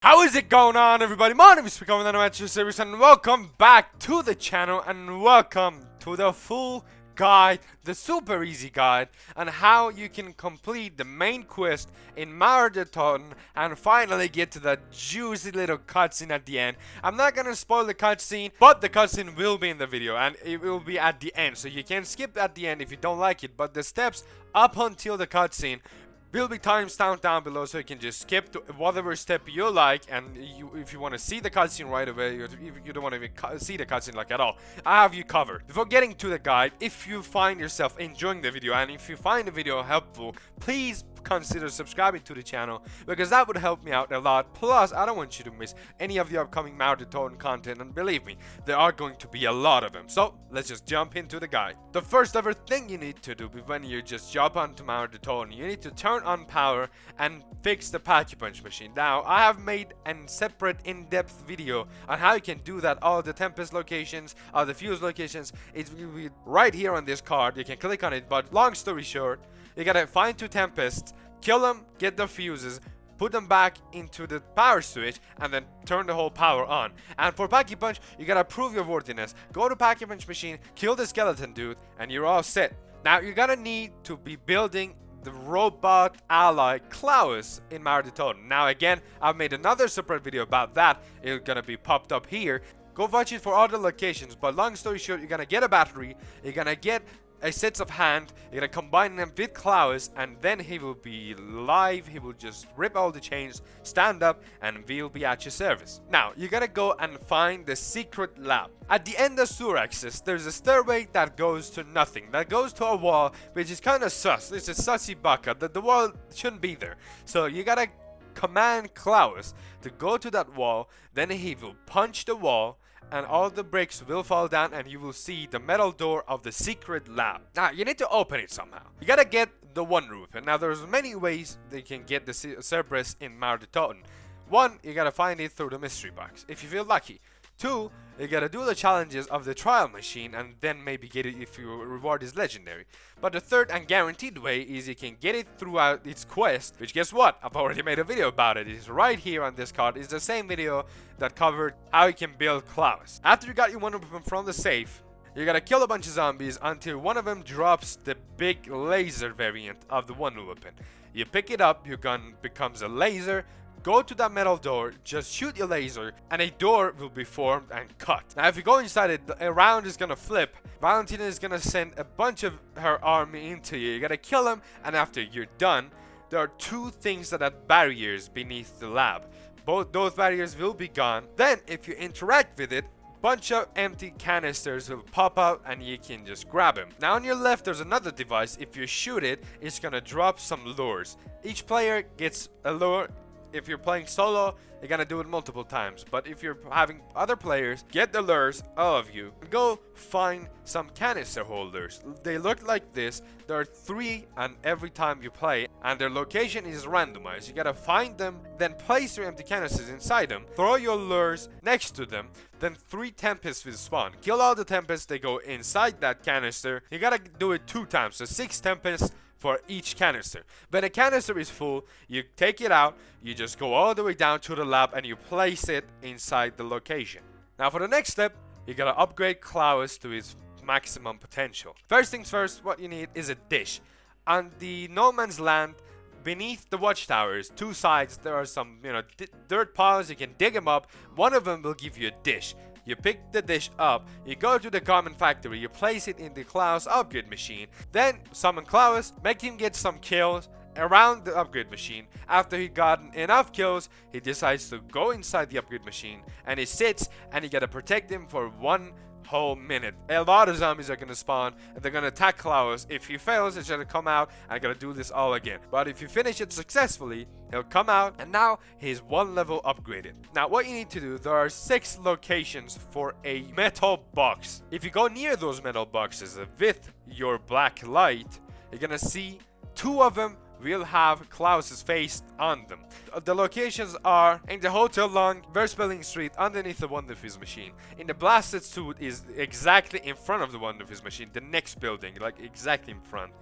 How is it going on, everybody? My name is Becoming an Amateur Series, and welcome back to the channel, and welcome to the full guide, the super easy guide on how you can complete the main quest in Toten and finally get to that juicy little cutscene at the end. I'm not gonna spoil the cutscene, but the cutscene will be in the video and it will be at the end, so you can skip at the end if you don't like it, but the steps up until the cutscene will be timestamped down below, so you can just skip to whatever step you like, and if you want to see the cutscene right away, or if you don't want to even see the cutscene like at all, I have you covered. Before getting to the guide, if you find yourself enjoying the video, and if you find the video helpful, please consider subscribing to the channel, because that would help me out a lot. Plus, I don't want you to miss any of the upcoming Toten content, and believe me, there are going to be a lot of them. So let's just jump into the guide. The first ever thing you need to do when you just jump onto Toten, you need to turn on power and fix the Punch machine. Now, I have made a separate in-depth video on how you can do that. All the Tempest locations, all the fuse locations, it will be right here on this card. You can click on it, but long story short, you gotta find 2 Tempests, kill them, get the fuses, put them back into the power switch, and then turn the whole power on. And for Punch, you gotta prove your worthiness. Go to Punch machine, kill the skeleton dude, and you're all set. Now, you're gonna need to be building the robot ally Klaus in Toten. Now again, I've made another separate video about that. It's gonna be popped up here. Go watch it for other locations, but long story short, you're gonna get a battery, you're gonna get a sets of hand, you're gonna combine them with Klaus, and then he will be live. He will just rip all the chains, stand up, and we'll be at your service. Now, you gotta go and find the secret lab. At the end of sewer access, there's a stairway that goes to nothing, that goes to a wall, which is kind of sus. It's a sussy bucket that the wall shouldn't be there. So you gotta command Klaus to go to that wall, then he will punch the wall, and all the bricks will fall down, and you will see the metal door of the secret lab. Now, you need to open it somehow. You gotta get the one roof. And now there's many ways they can get the Cerberus in Toten. 1, you gotta find it through the mystery box, if you feel lucky. 2, you gotta do the challenges of the trial machine, and then maybe get it if your reward is legendary. But the third and guaranteed way is you can get it throughout its quest, which, guess what? I've already made a video about it. It's right here on this card. It's the same video that covered how you can build Klaus. After you got your one weapon from the safe, you gotta kill a bunch of zombies until one of them drops the big laser variant of the one weapon. You pick it up, your gun becomes a laser. Go to that metal door, just shoot your laser, and a door will be formed and cut. Now, if you go inside it, a round is gonna flip. Valentina is gonna send a bunch of her army into you. You gotta kill them, and after you're done, there are 2 things that are barriers beneath the lab. Both those barriers will be gone. Then, if you interact with it, bunch of empty canisters will pop out and you can just grab them. Now on your left there's another device. If you shoot it, it's gonna drop some lures. Each player gets a lure. If you're playing solo, you're gonna do it multiple times. But if you're having other players, get the lures, all of you. Go find some canister holders. They look like this. There are 3 on every time you play, and their location is randomized. You gotta find them, then place your empty canisters inside them. Throw your lures next to them. Then 3 Tempests will spawn. Kill all the Tempests, they go inside that canister. You gotta do it 2 times, so 6 Tempests for each canister. When a canister is full, you take it out, you just go all the way down to the lab, and you place it inside the location. Now for the next step, you gotta upgrade Klaus to his maximum potential. First things first, what you need is a dish. On the no man's land, beneath the watchtowers, 2 sides, there are some, dirt piles. You can dig them up. One of them will give you a dish. You pick the dish up, you go to the common factory, you place it in the Klaus upgrade machine, then summon Klaus, make him get some kills around the upgrade machine. After he gotten enough kills, he decides to go inside the upgrade machine, and he sits, and you gotta protect him for 1 whole minute. A lot of zombies are gonna spawn, and they're gonna attack Klaus. If he fails, it's gonna come out and gotta do this all again. But if you finish it successfully, he'll come out, and now he's 1 level upgraded. Now what you need to do, there are 6 locations for a metal box. If you go near those metal boxes with your black light, you're gonna see 2 of them will have Klaus's face on them. The locations are in the Hotel Long, Verspilling Street, underneath the Wonder Fizz machine. In the Blasted Suit is exactly in front of the Wonder Fizz machine, the next building, like exactly in front.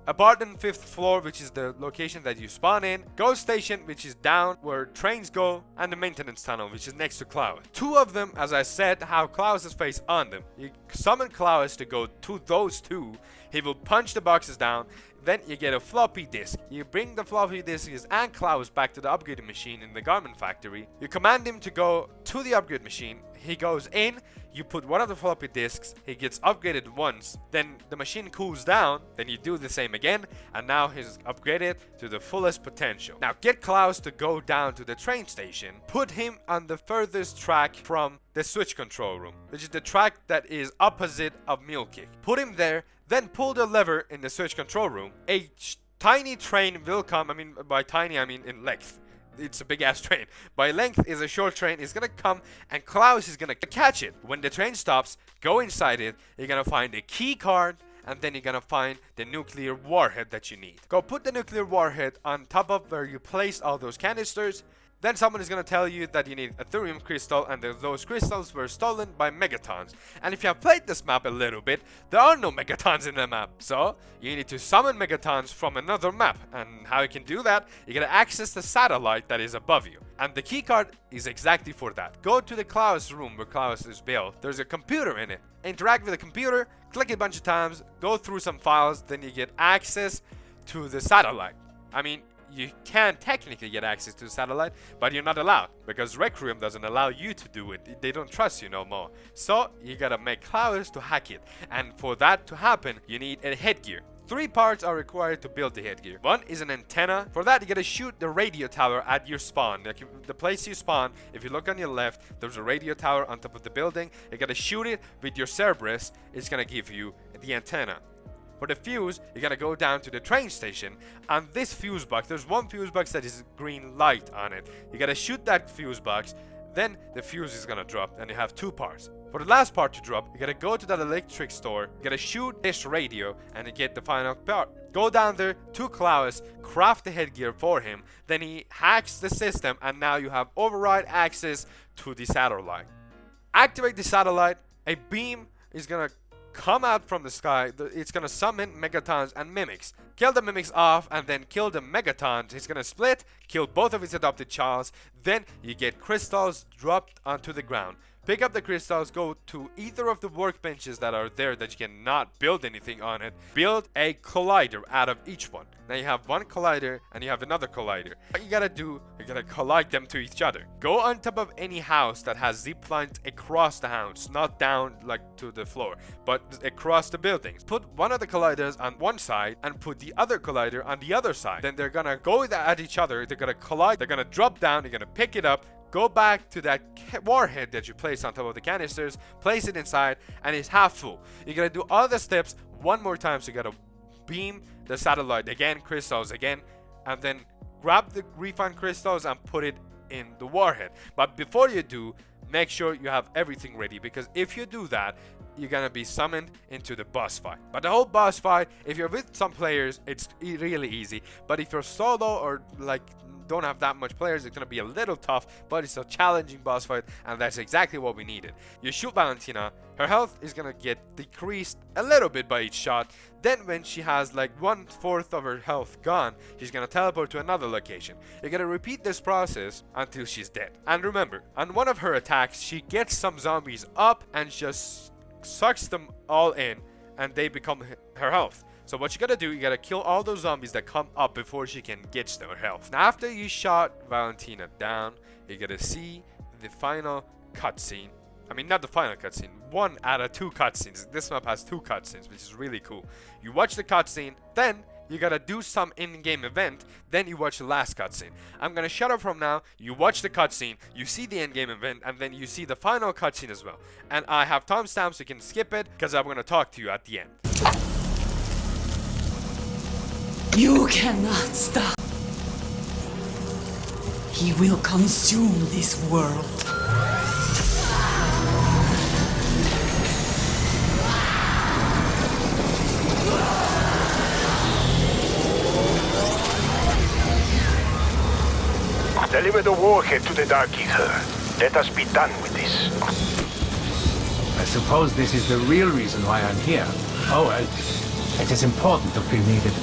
Apartment 5th floor, which is the location that you spawn in. Ghost station, which is down where trains go. And the maintenance tunnel, which is next to Klaus. Two of them, as I said, have Klaus's face on them. You summon Klaus to go to those two. He will punch the boxes down. Then you get a floppy disk. You bring the floppy disks and Klaus back to the upgrading machine in the garment factory. You command him to go to the upgrade machine. He goes in. You put one of the floppy disks, he gets upgraded once, then the machine cools down, then you do the same again, and now he's upgraded to the fullest potential. Now get Klaus to go down to the train station, put him on the furthest track from the switch control room, which is the track that is opposite of Mule Kick. Put him there, then pull the lever in the switch control room. A tiny train will come, I mean by tiny I mean in length. It's a big ass train. By length is a short train. It's gonna come and Klaus is gonna catch it. When the train stops, go inside it. You're gonna find a key card and then you're gonna find the nuclear warhead that you need. Go put the nuclear warhead on top of where you placed all those canisters. Then someone is going to tell you that you need a thorium crystal and those crystals were stolen by megatons. And if you have played this map a little bit, there are no megatons in the map. So you need to summon megatons from another map. And how you can do that, you're going to access the satellite that is above you. And the keycard is exactly for that. Go to the Klaus room where Klaus is built. There's a computer in it. Interact with the computer, click it a bunch of times, go through some files, then you get access to the satellite. I mean, you can technically get access to the satellite, but you're not allowed because Requiem doesn't allow you to do it. They don't trust you no more. So you gotta make Klaus to hack it, and for that to happen, you need a headgear. 3 parts are required to build the headgear. One is an antenna. For that, you gotta shoot the radio tower at your spawn. Like the place you spawn, if you look on your left, there's a radio tower on top of the building. You gotta shoot it with your Cerberus. It's gonna give you the antenna. For the fuse, you gotta go down to the train station. On this fuse box, there's one fuse box that is green light on it. You gotta shoot that fuse box, then the fuse is gonna drop, and you have 2 parts. For the last part to drop, you gotta go to that electric store, you gotta shoot this radio, and you get the final part. Go down there to Klaus, craft the headgear for him, then he hacks the system, and now you have override access to the satellite. Activate the satellite, a beam is gonna come out from the sky. It's gonna summon megatons and mimics. Kill the mimics off and then kill the megatons. It's gonna split, kill both of its adopted childs. Then you get crystals dropped onto the ground. Pick up the crystals, go to either of the workbenches that are there that you cannot build anything on it. Build a collider out of each one. Now you have one collider and you have another collider. What you gotta do, you gotta collide them to each other. Go on top of any house that has zip lines across the house, not down like to the floor, but across the buildings. Put one of the colliders on one side and put the other collider on the other side. Then they're gonna go at each other, they're gonna collide, they're gonna drop down, you're gonna pick it up, go back to that warhead that you placed on top of the canisters, place it inside, and it's half full. You're gonna do all the steps one more time, so you gotta beam the satellite again, crystals again, and then grab the refined crystals and put it in the warhead. But before you do, make sure you have everything ready, because if you do that, you're gonna be summoned into the boss fight. But the whole boss fight, if you're with some players, it's really easy. But if you're solo or like don't have that much players, it's gonna be a little tough, but it's a challenging boss fight, and that's exactly what we needed. You shoot Valentina, her health is gonna get decreased a little bit by each shot. Then when she has like 1/4 of her health gone, she's gonna teleport to another location. You're gonna repeat this process until she's dead. And remember, on one of her attacks, she gets some zombies up and just sucks them all in, and they become her health. So what you gotta do, you gotta kill all those zombies that come up before she can get to her health. Now after you shot Valentina down, you gotta see the final cutscene. I mean, not the final cutscene, 1 out of 2 cutscenes. This map has 2 cutscenes, which is really cool. You watch the cutscene, then you gotta do some in-game event, then you watch the last cutscene. I'm gonna shut up from now, you watch the cutscene, you see the in-game event, and then you see the final cutscene as well. And I have timestamps so you can skip it, because I'm gonna talk to you at the end. You cannot stop. He will consume this world. Deliver the warhead to the Dark Ether. Let us be done with this. I suppose this is the real reason why I'm here. Oh, it is important to feel needed.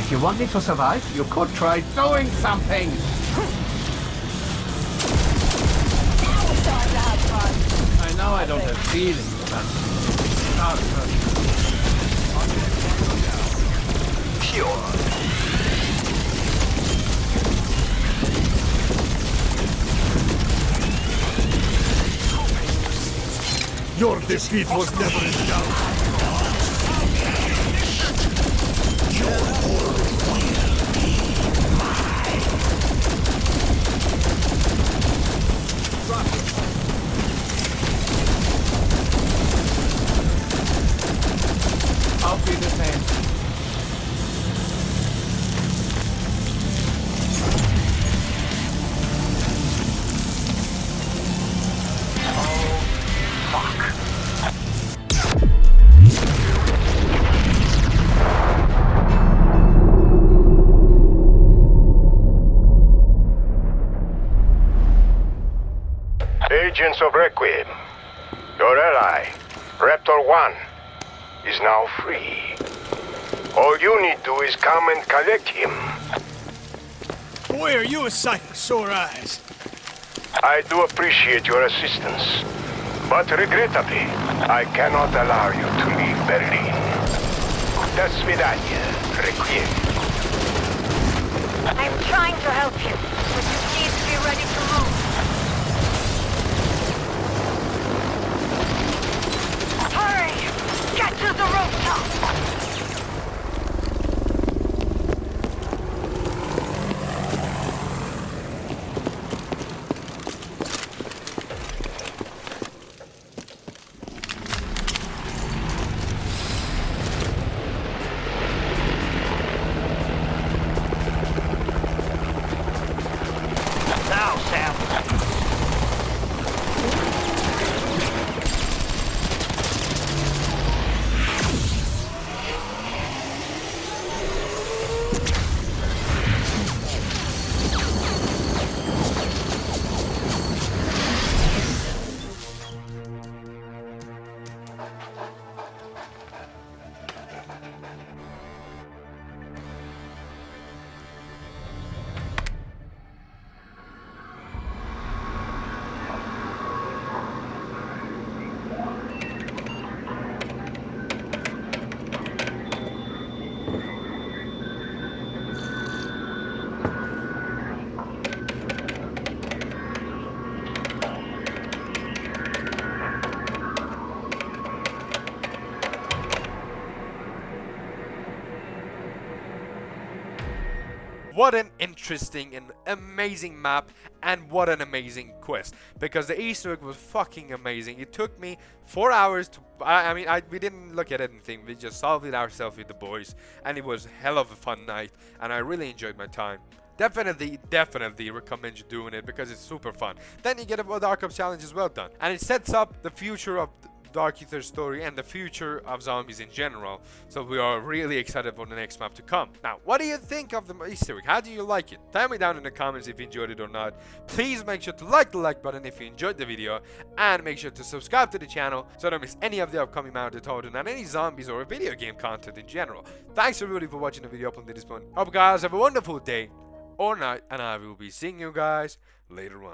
If you want me to survive, you could try doing something. I know I don't have feelings, but not Pure. Your defeat was never in doubt. I'll be the same. Agents of Requiem, your ally, Raptor 1, is now free. All you need to do is come and collect him. Boy, are you a sight for sore eyes. I do appreciate your assistance, but regrettably, I cannot allow you to leave Berlin. До свидания, Requiem. I'm trying to help you, but you need to be ready to move. Hurry! Get to the rooftop! Now, Sam. What an interesting and amazing map, and what an amazing quest, because the Easter egg was fucking amazing. It took me 4 hours to we didn't look at anything, we just solved it ourselves with the boys, and it was hell of a fun night, and I really enjoyed my time. Definitely recommend you doing it, because it's super fun. Then you get a Dark Ops challenge as well done, and it sets up the future of Dark Ether's story and the future of zombies in general. So we are really excited for the next map to come. Now, what do you think of the Easter egg? How do you like it? Tell me down in the comments if you enjoyed it or not. Please make sure to like the like button if you enjoyed the video, and make sure to subscribe to the channel so you don't miss any of the upcoming mounted Toten and any zombies or video game content in general. Thanks everybody for watching the video up until this point. Hope you guys have a wonderful day or night, and I will be seeing you guys later on.